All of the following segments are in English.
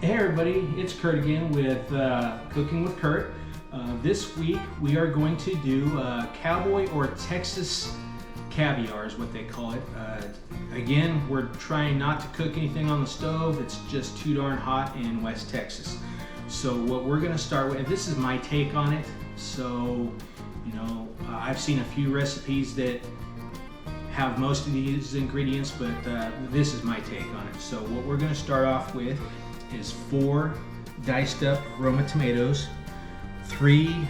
Hey everybody, it's Kurt again with Cooking with Kurt. This week we are going to do Cowboy or Texas Caviar is what they call it. Again, we're trying not to cook anything on the stove. It's just too darn hot in West Texas. So what we're going to start with, this is my take on it. So, you know, I've seen a few recipes that have most of these ingredients, but this is my take on it. So what we're going to start off with is 4 diced up Roma tomatoes, 3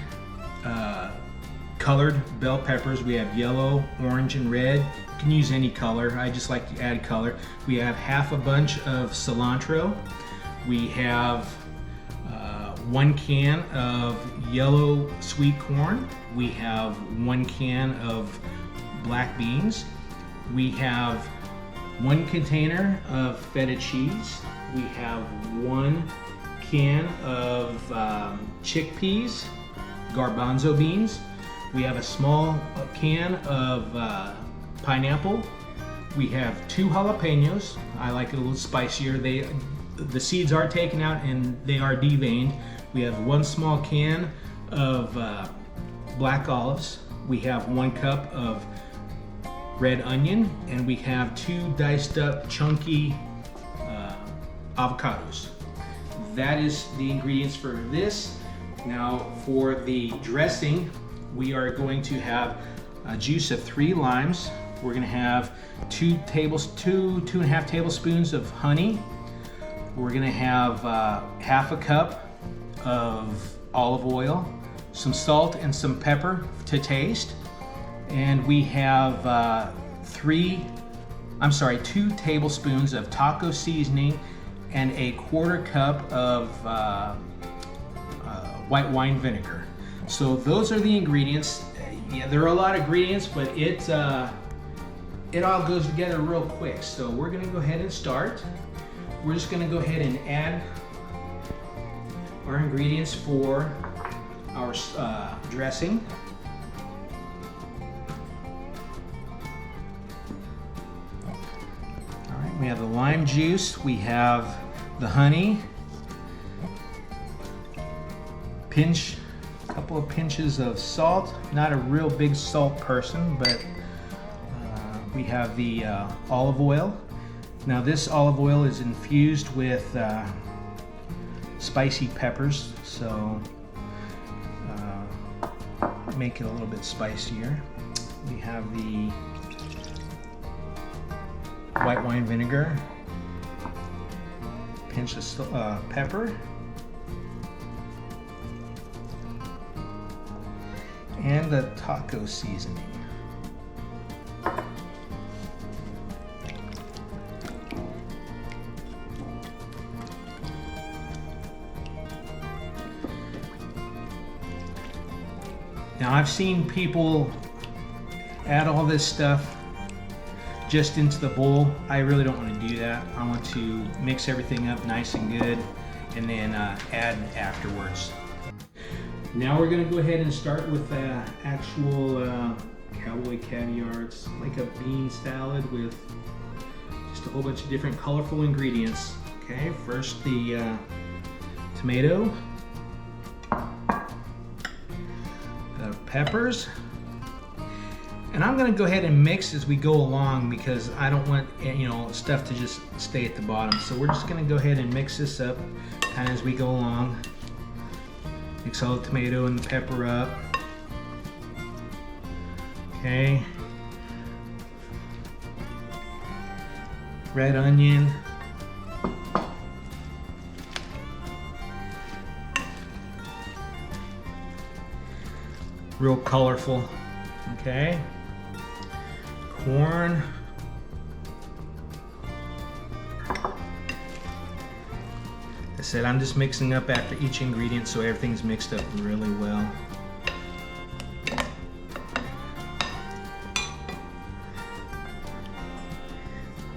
colored bell peppers. We have yellow, orange, and red. You can use any color. I just like to add color. We have half a bunch of cilantro. We have 1 can of yellow sweet corn. We have 1 can of black beans. We have 1 container of feta cheese. We have 1 can of chickpeas, garbanzo beans. We have a small can of pineapple. We have 2 jalapenos. I like it a little spicier. The seeds are taken out and they are deveined. We have 1 small can of black olives. We have 1 cup of red onion, and we have 2 diced up chunky avocados. That is the ingredients for this. Now for the dressing, we are going to have a juice of 3 limes. We're going to have 2.5 tablespoons of honey. We're going to have half a cup of olive oil, some salt and some pepper to taste, and we have 2 tablespoons of taco seasoning and a 1/4 cup of white wine vinegar. So those are the ingredients. Yeah, there are a lot of ingredients, but it all goes together real quick. So we're gonna go ahead and start. We're just gonna go ahead and add our ingredients for our dressing. All right, we have the lime juice, we have the honey, a couple of pinches of salt. Not a real big salt person, but we have the olive oil. Now this olive oil is infused with spicy peppers, so make it a little bit spicier. We have the white wine vinegar, pinch of pepper, and the taco seasoning. Now I've seen people add all this stuff just into the bowl. I really don't want to do that. I want to mix everything up nice and good and then add afterwards. Now we're going to go ahead and start with the actual Cowboy Caviar. It's like a bean salad with just a whole bunch of different colorful ingredients. Okay, first the tomato, the peppers, and I'm going to go ahead and mix as we go along because I don't want stuff to just stay at the bottom. So we're just going to go ahead and mix this up kind of as we go along. Mix all the tomato and the pepper up. Okay. Red onion. Real colorful. Okay. Corn. I said I'm just mixing up after each ingredient so everything's mixed up really well.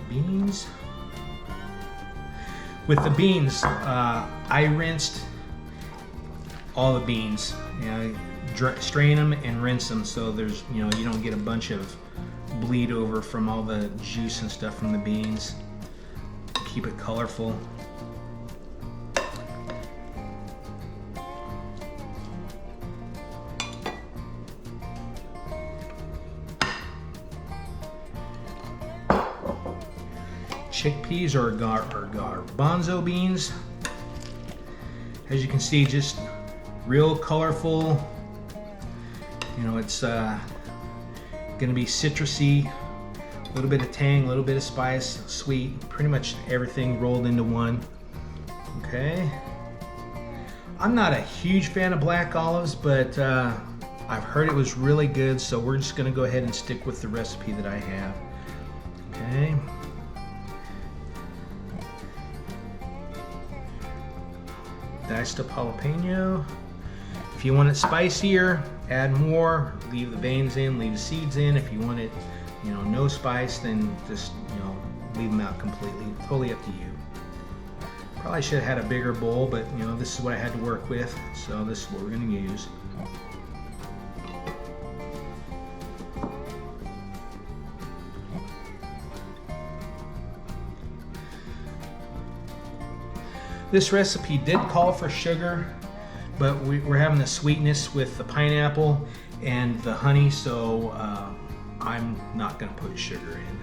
Beans. With the beans, I rinsed all the beans. Strain them and rinse them so there's you don't get a bunch of bleed over from all the juice and stuff from the beans. Keep it colorful. chickpeas or garbanzo beans. As you can see, just real colorful. You know, it's gonna be citrusy, a little bit of tang, a little bit of spice, sweet, pretty much everything rolled into one. Okay. I'm not a huge fan of black olives, but I've heard it was really good, so we're just gonna go ahead and stick with the recipe that I have. Okay. Diced up jalapeno. If you want it spicier, add more. Leave the veins in, leave the seeds in. If you want it, you know, no spice, then just, you know, leave them out completely. Totally up to you. Probably should have had a bigger bowl, but you know, this is what I had to work with, so this is what we're going to use. This recipe did call for sugar, but we're having the sweetness with the pineapple and the honey, so I'm not going to put sugar in.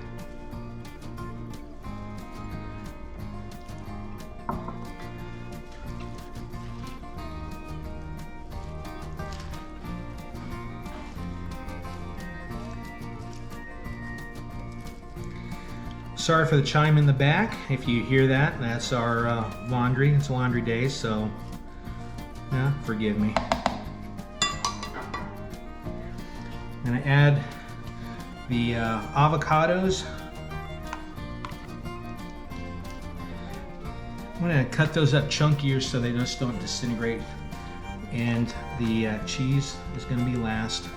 Sorry for the chime in the back. If you hear that, that's our laundry. It's laundry day, so yeah, forgive me. I'm gonna add the avocados. I'm gonna cut those up chunkier so they just don't disintegrate. And the cheese is gonna be last.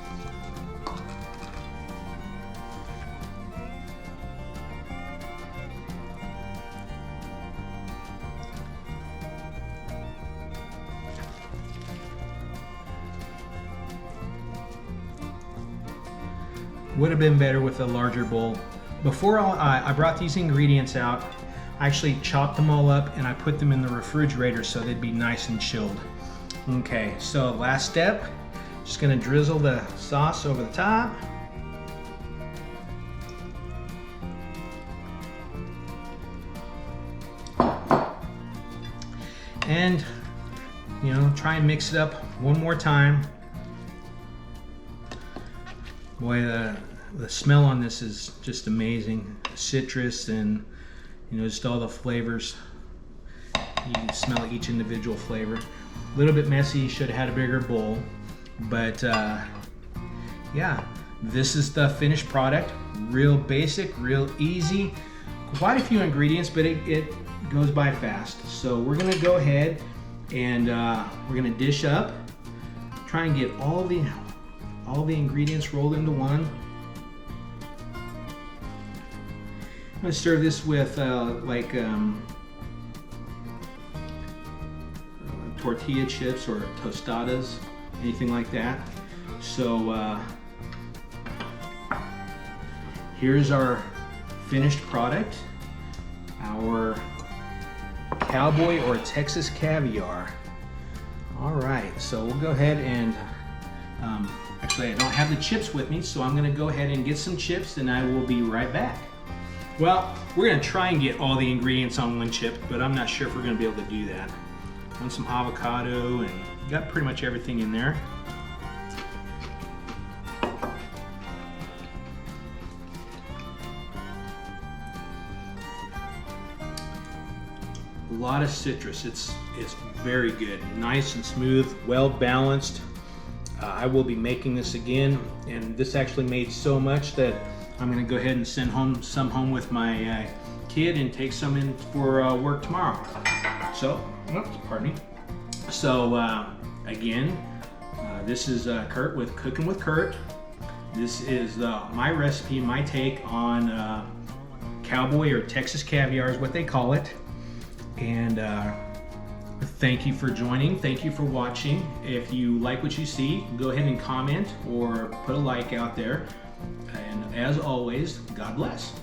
Would have been better with a larger bowl. Before I brought these ingredients out, I actually chopped them all up and I put them in the refrigerator so they'd be nice and chilled. Okay, so last step, just gonna drizzle the sauce over the top. And, you know, try and mix it up one more time. Boy, the smell on this is just amazing. Citrus and, you know, just all the flavors. You can smell each individual flavor. A little bit messy, should have had a bigger bowl. But yeah, this is the finished product. Real basic, real easy. Quite a few ingredients, but it goes by fast. So we're gonna go ahead and we're gonna dish up. Try and get all the ingredients rolled into one. I'm going to serve this with tortilla chips or tostadas, anything like that. So here's our finished product, our Cowboy or Texas Caviar. All right, so we'll go ahead and actually, I don't have the chips with me, so I'm going to go ahead and get some chips and I will be right back. Well, we're going to try and get all the ingredients on one chip, but I'm not sure if we're going to be able to do that. I want some avocado and got pretty much everything in there. A lot of citrus. It's very good. Nice and smooth, well balanced. I will be making this again, and this actually made so much that I'm going to go ahead and send some home with my kid and take some in for work tomorrow. So, oops, pardon me. So again, this is Kurt with Cooking with Kurt. This is my recipe, my take on Cowboy or Texas Caviar is what they call it. And thank you for joining. Thank you for watching. If you like what you see, go ahead and comment or put a like out there. And as always, God bless.